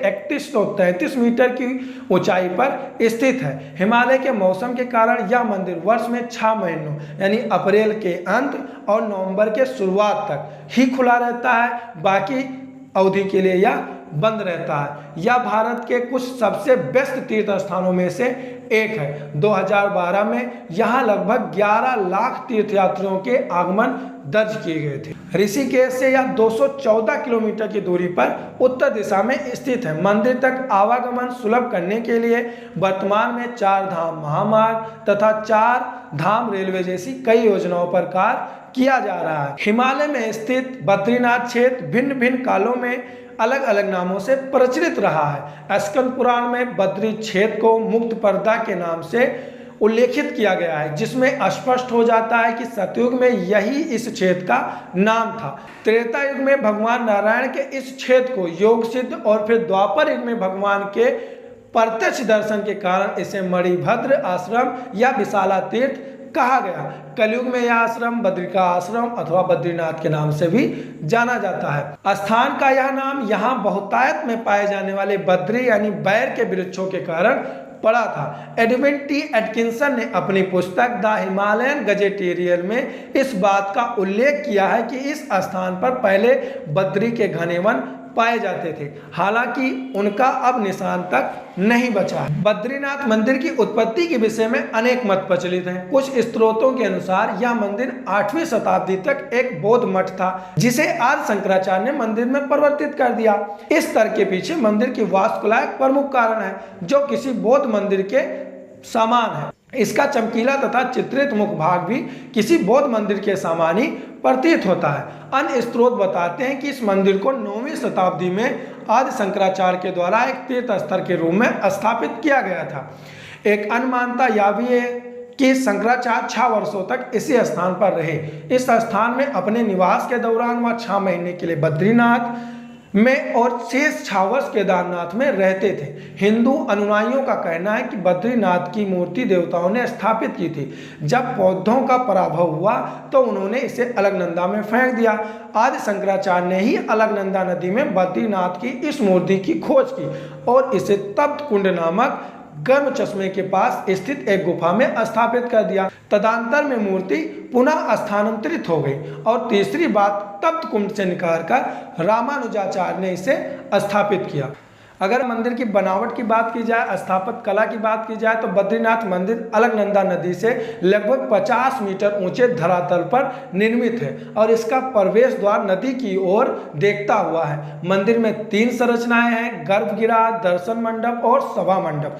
3133 metre की ऊंचाई पर स्थित है। हिमालय के मौसम के कारण यह मंदिर वर्ष में 6 महीनों यानी अप्रैल के अंत और नवंबर के शुरुआत तक ही खुला रहता है, बाकी अवधि के लिए यह बंद रहता है। यह भारत के कुछ सबसे बेस्ट तीर्थ स्थानों में से एक है। 2012 में यहाँ लगभग 11 लाख तीर्थयात्रियों के आगमन दर्ज किए गए थे। ऋषिकेश से यह 214 किलोमीटर की दूरी पर उत्तर दिशा में स्थित है। मंदिर तक आवागमन सुलभ करने के लिए वर्तमान में 4 धाम महामार्ग तथा 4 धाम रेलवे जैसी कई योजनाओं पर कार्य किया जा रहा है। हिमालय में स्थित बद्रीनाथ क्षेत्र भिन्न भिन्न कालों में अलग अलग नामों से प्रचलित रहा है। स्कंद पुराण में बद्री क्षेत्र को मुक्त पर्दा के नाम से उल्लेखित किया गया है, जिसमें स्पष्ट हो जाता है कि सतयुग में यही इस क्षेत्र का नाम था। त्रेता युग में भगवान नारायण के इस क्षेत्र को योग सिद्ध और फिर द्वापर युग में भगवान के प्रत्यक्ष दर्शन के कारण इसे मणिभद्र आश्रम या विशाला तीर्थ कहा गया। कलयुग में यह आश्रम बद्रिका आश्रम अथवा बद्रीनाथ के नाम से भी जाना जाता है। स्थान का यह नाम यहाँ बहुतायत में पाए जाने वाले बद्री यानी बैर के वृक्षों के कारण पड़ा था। एडविन टी एटकिंसन ने अपनी पुस्तक द हिमालयन गजेटेरियन में इस बात का उल्लेख किया है कि इस स्थान पर पहले बद्री के घने वन पाए जाते थे, हालांकि उनका अब निशान तक नहीं बचा है। बद्रीनाथ मंदिर की उत्पत्ति के विषय में अनेक मत प्रचलित हैं। कुछ स्रोतों के अनुसार यह मंदिर 8वीं शताब्दी तक एक बौद्ध मठ था, जिसे आदि शंकराचार्य ने मंदिर में परिवर्तित कर दिया। इस तर्क के पीछे मंदिर की वास्तुकला एक प्रमुख कारण है, जो किसी बौद्ध मंदिर के समान है। इसका चमकीला तथा चित्रित मुख भाग भी किसी बौद्ध मंदिर के समान ही प्रतीत होता है। अन्य स्रोत बताते हैं कि इस मंदिर को 9वीं शताब्दी में आदि शंकराचार्य के द्वारा एक तीर्थ स्थल के रूप में स्थापित किया गया था। एक अन्य मान्यता यह भी है कि शंकराचार्य 6 वर्षों तक इसी स्थान पर रहे। इस स्थान में अपने निवास के दौरान वह 6 महीने के लिए बद्रीनाथ में और शेष 6 वर्ष केदारनाथ में रहते थे। हिंदू अनुयायियों का कहना है कि बद्रीनाथ की मूर्ति देवताओं ने स्थापित की थी। जब बौद्धों का पराभव हुआ तो उन्होंने इसे अलकनंदा में फेंक दिया। आदि शंकराचार्य ने ही अलकनंदा नदी में बद्रीनाथ की इस मूर्ति की खोज की और इसे तप्त कुंड नामक गर्म चश्मे के पास स्थित एक गुफा में स्थापित कर दिया। तदंतर में मूर्ति पुनः स्थानांतरित हो गई और तीसरी बात तप्त कुंड से निकालकर रामानुजाचार्य ने इसे स्थापित किया। अगर मंदिर की बनावट की बात की जाए, स्थापत्य कला की बात की जाए, तो बद्रीनाथ मंदिर अलकनंदा नदी से लगभग 50 मीटर ऊंचे धरातल पर निर्मित है और इसका प्रवेश द्वार नदी की ओर देखता हुआ है। मंदिर में 3 संरचनाएं हैं: गर्भगृह, दर्शन मंडप और सभा मंडप।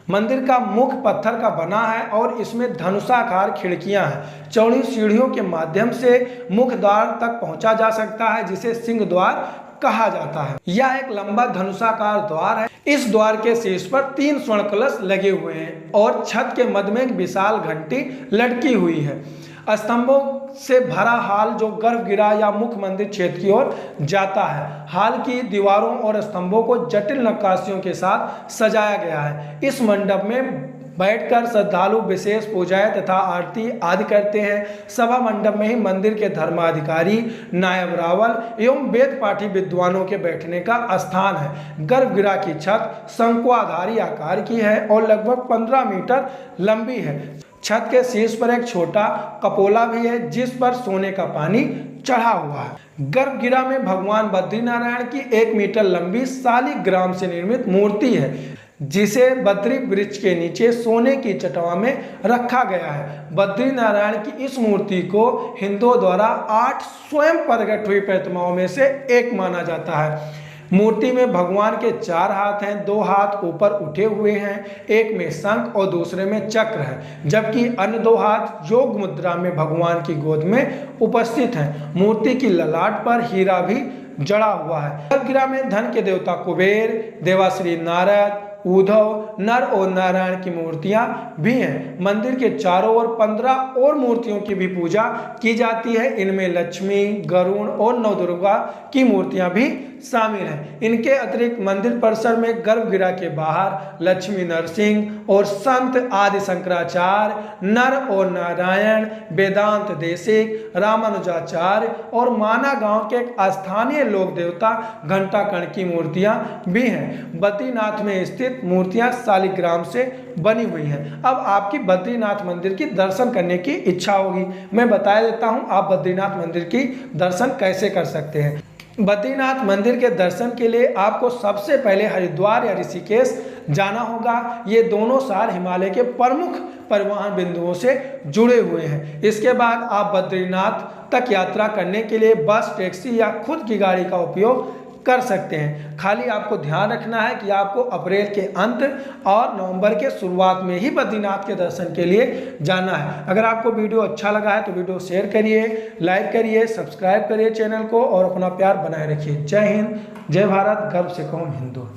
मंदिर का मुख पत्थर का बना है और इसमें धनुषाकार खिड़कियां हैं। चौड़ी सीढ़ियों के माध्यम से मुख्य द्वार तक पहुंचा जा सकता है, जिसे सिंह द्वार कहा जाता है। यह एक लंबा धनुषाकार द्वार है। इस द्वार के शीर्ष पर 3 स्वर्ण कलश लगे हुए हैं और छत के मध्य में एक विशाल घंटी लटकी हुई है। स्तंभों से भरा हाल जो गर्भगृह या मुख्य मंदिर क्षेत्र की ओर जाता है। हाल की दीवारों और स्तंभों को जटिल नक्काशियों के साथ सजाया गया है। इस मंडप में बैठकर श्रद्धालु विशेष पूजाएं तथा आरती आदि करते हैं। सभा मंडप में ही मंदिर के धर्माधिकारी, नायब रावल एवं वेद पाठी विद्वानों के बैठने का स्थान है। गर्भगृह की छत शंकुआधारी आकार की है और लगभग 15 मीटर लंबी है। छत के शीर्ष पर एक छोटा कपोला भी है, जिस पर सोने का पानी चढ़ा हुआ है। गर्भगृह में भगवान बद्रीनारायण की 1 मीटर लंबी शालिग्राम से निर्मित मूर्ति है, जिसे बद्री वृक्ष के नीचे सोने की चटवा में रखा गया है। बद्रीनारायण की इस मूर्ति को हिंदुओं द्वारा 8 स्वयं प्रकट हुई प्रतिमाओं में से एक माना जाता है। मूर्ति में भगवान के 4 हाथ हैं, 2 हाथ ऊपर उठे हुए हैं, एक में शंख और दूसरे में चक्र है, जबकि अन्य 2 हाथ योग मुद्रा में भगवान की गोद में उपस्थित हैं। मूर्ति की ललाट पर हीरा भी जड़ा हुआ है। गर्भगृह में धन के देवता कुबेर, देवाश्री नारद, उद्धव, नर और नारायण की मूर्तियां भी हैं। मंदिर के चारों ओर 15 और मूर्तियों की भी पूजा की जाती है। इनमें लक्ष्मी, गरुण और नवदुर्गा की मूर्तियां भी शामिल हैं। इनके अतिरिक्त मंदिर परिसर में गर्भगृह के बाहर लक्ष्मी नरसिंह और संत आदि शंकराचार्य, नर और नारायण, वेदांत देशिक, रामानुजाचार्य और माना गांव के स्थानीय लोक देवता घंटाकर्ण की मूर्तियां भी हैं। बद्रीनाथ में स्थित मूर्तियां शालिग्राम से बनी हुई हैं। अब आपकी बद्रीनाथ मंदिर की दर्शन करने की इच्छा होगी, मैं बता देता हूं आप बद्रीनाथ मंदिर की दर्शन कैसे कर सकते हैं। बद्रीनाथ मंदिर के दर्शन के लिए आपको सबसे पहले हरिद्वार या ऋषिकेश जाना होगा। ये दोनों शहर हिमालय के प्रमुख परिवहन बिंदुओं से जुड़े हुए हैं। इसके बाद आप बद्रीनाथ तक यात्रा करने के लिए बस, टैक्सी या खुद की गाड़ी का उपयोग कर सकते हैं। खाली आपको ध्यान रखना है कि आपको अप्रैल के अंत और नवंबर के शुरुआत में ही बद्रीनाथ के दर्शन के लिए जाना है। अगर आपको वीडियो अच्छा लगा है तो वीडियो शेयर करिए, लाइक करिए, सब्सक्राइब करिए चैनल को और अपना प्यार बनाए रखिए। जय हिंद, जय भारत, गर्व से कौम हिंदू।